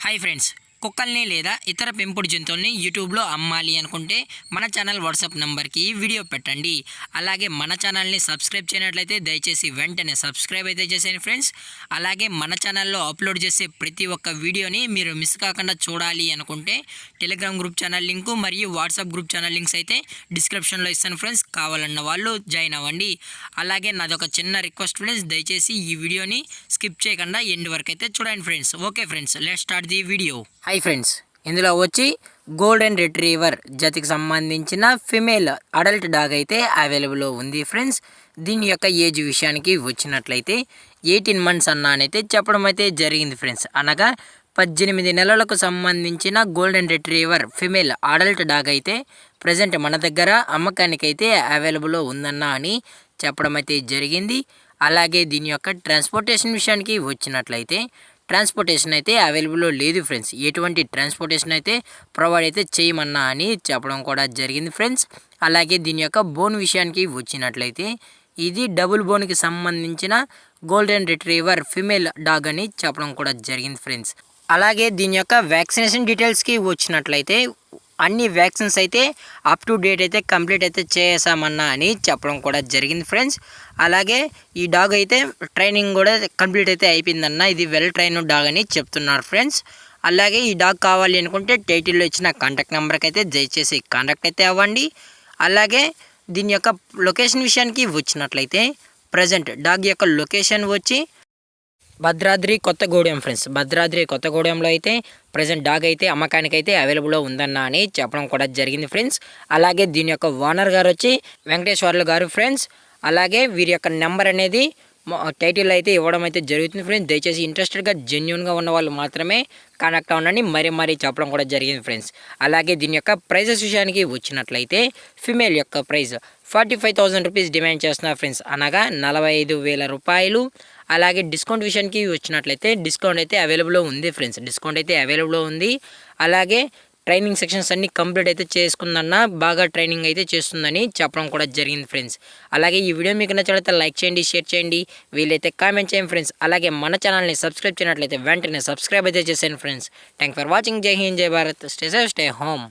Hi friends, కుక్కల్ని లేదా ఇతర పెంపుడు జంతువుల్ని యూట్యూబ్లో అమ్మాలి అనుకుంటే మన ఛానల్ వాట్సాప్ నెంబర్కి వీడియో పెట్టండి. అలాగే మన ఛానల్ని సబ్స్క్రైబ్ చేయనట్లయితే దయచేసి వెంటనే సబ్స్క్రైబ్ అయితే చేసేయండి ఫ్రెండ్స్. అలాగే మన ఛానల్లో అప్లోడ్ చేసే ప్రతి ఒక్క వీడియోని మీరు మిస్ కాకుండా చూడాలి అనుకుంటే టెలిగ్రామ్ గ్రూప్ ఛానల్ లింకు మరియు వాట్సాప్ గ్రూప్ ఛానల్ లింక్స్ అయితే డిస్క్రిప్షన్లో ఇస్తాను ఫ్రెండ్స్. కావాలన్న వాళ్ళు జాయిన్ అవ్వండి. అలాగే నాదొక చిన్న రిక్వెస్ట్ ఫ్రెండ్స్, దయచేసి ఈ వీడియోని స్కిప్ చేయకుండా ఎండ్ వరకు అయితే చూడండి friends. Okay friends, let's start the video. Hi friends, ఇందులో వచ్చి గోల్డెన్ రిట్రీవర్ జాతికి సంబంధించిన ఫిమేల్ అడల్ట్ డాగ్ అయితే అవైలబుల్లో ఉంది ఫ్రెండ్స్. దీని యొక్క ఏజ్ విషయానికి వచ్చినట్లయితే 18 months అన్నానైతే చెప్పడం అయితే జరిగింది ఫ్రెండ్స్. అనగా 18 నెలలకు సంబంధించిన golden retriever female adult dog అయితే ప్రజెంట్ మన దగ్గర అమ్మకానికైతే అవైలబుల్లో ఉందన్న అని చెప్పడం అయితే జరిగింది. అలాగే దీని యొక్క ట్రాన్స్పోర్టేషన్ విషయానికి వచ్చినట్లయితే ట్రాన్స్పోర్టేషన్ అయితే అవైలబుల్లో లేదు ఫ్రెండ్స్. ఎటువంటి ట్రాన్స్పోర్టేషన్ అయితే ప్రొవైడ్ అయితే చేయమన్నా అని చెప్పడం కూడా జరిగింది ఫ్రెండ్స్. అలాగే దీని యొక్క బోన్ విషయానికి వచ్చినట్లయితే ఇది డబుల్ బోన్కి సంబంధించిన గోల్డెన్ రిట్రీవర్ ఫిమేల్ డాగ్ అని చెప్పడం కూడా జరిగింది ఫ్రెండ్స్. అలాగే దీని యొక్క వ్యాక్సినేషన్ డీటెయిల్స్కి వచ్చినట్లయితే అన్ని వ్యాక్సిన్స్ అయితే అప్ టు డేట్ అయితే కంప్లీట్ అయితే చేసామన్నా అని చెప్పడం కూడా జరిగింది ఫ్రెండ్స్. అలాగే ఈ డాగ్ అయితే ట్రైనింగ్ కూడా కంప్లీట్ అయితే అయిపోయిందన్న, ఇది వెల్ ట్రైన్ డాగ్ అని చెప్తున్నారు ఫ్రెండ్స్. అలాగే ఈ డాగ్ కావాలి అనుకుంటే టైటిల్లో ఇచ్చిన కాంటాక్ట్ నెంబర్కి అయితే దయచేసి కాంటాక్ట్ అయితే అవ్వండి. అలాగే దీని యొక్క లొకేషన్ విషయానికి వచ్చినట్లయితే ప్రజెంట్ డాగ్ యొక్క లొకేషన్ వచ్చి భద్రాద్రి కొత్తగూడెం ఫ్రెండ్స్. భద్రాద్రి కొత్తగూడెంలో అయితే ప్రజెంట్ డాగ్ అయితే అమ్మకానికైతే అవైలబుల్లో ఉందన్న అని చెప్పడం కూడా జరిగింది ఫ్రెండ్స్. అలాగే దీని యొక్క ఓనర్ గారు వచ్చి వెంకటేశ్వర్లు గారు ఫ్రెండ్స్. అలాగే వీరి యొక్క నెంబర్ అనేది టైటిల్ అయితే ఇవ్వడం అయితే జరుగుతుంది ఫ్రెండ్స్. దయచేసి ఇంట్రెస్టెడ్గా జెన్యున్గా ఉన్న వాళ్ళు మాత్రమే కాంటాక్ట్ అవ్వండి మరీ చెప్పడం కూడా జరిగింది ఫ్రెండ్స్. అలాగే దీని యొక్క ప్రైజెస్ విషయానికి వచ్చినట్లయితే ఫిమేల్ యొక్క ప్రైస్ 45,000 రూపీస్ డిమాండ్ చేస్తున్నారు ఫ్రెండ్స్, అనగా 45,000 రూపాయలు. అలాగే డిస్కౌంట్ విషయానికి వచ్చినట్లయితే డిస్కౌంట్ అయితే అవైలబుల్లో ఉంది ఫ్రెండ్స్. డిస్కౌంట్ అయితే అవైలబుల్లో ఉంది. అలాగే ట్రైనింగ్ సెక్షన్స్ అన్ని కంప్లీట్ అయితే చేసుకుందన్న, బాగా ట్రైనింగ్ అయితే చేస్తుందని చెప్పడం కూడా జరిగింది ఫ్రెండ్స్. అలాగే ఈ వీడియో మీకు నచ్చినట్లయితే లైక్ చేయండి, షేర్ చేయండి, వీలైతే కామెంట్ చేయండి ఫ్రెండ్స్. అలాగే మన ఛానల్ని సబ్స్క్రైబ్ చేయనట్లయితే వెంటనే సబ్స్క్రైబ్ అయితే చేసేయండి ఫ్రెండ్స్. Thank for watching. జై హింద్, జై Bharat. Stay safe, stay home.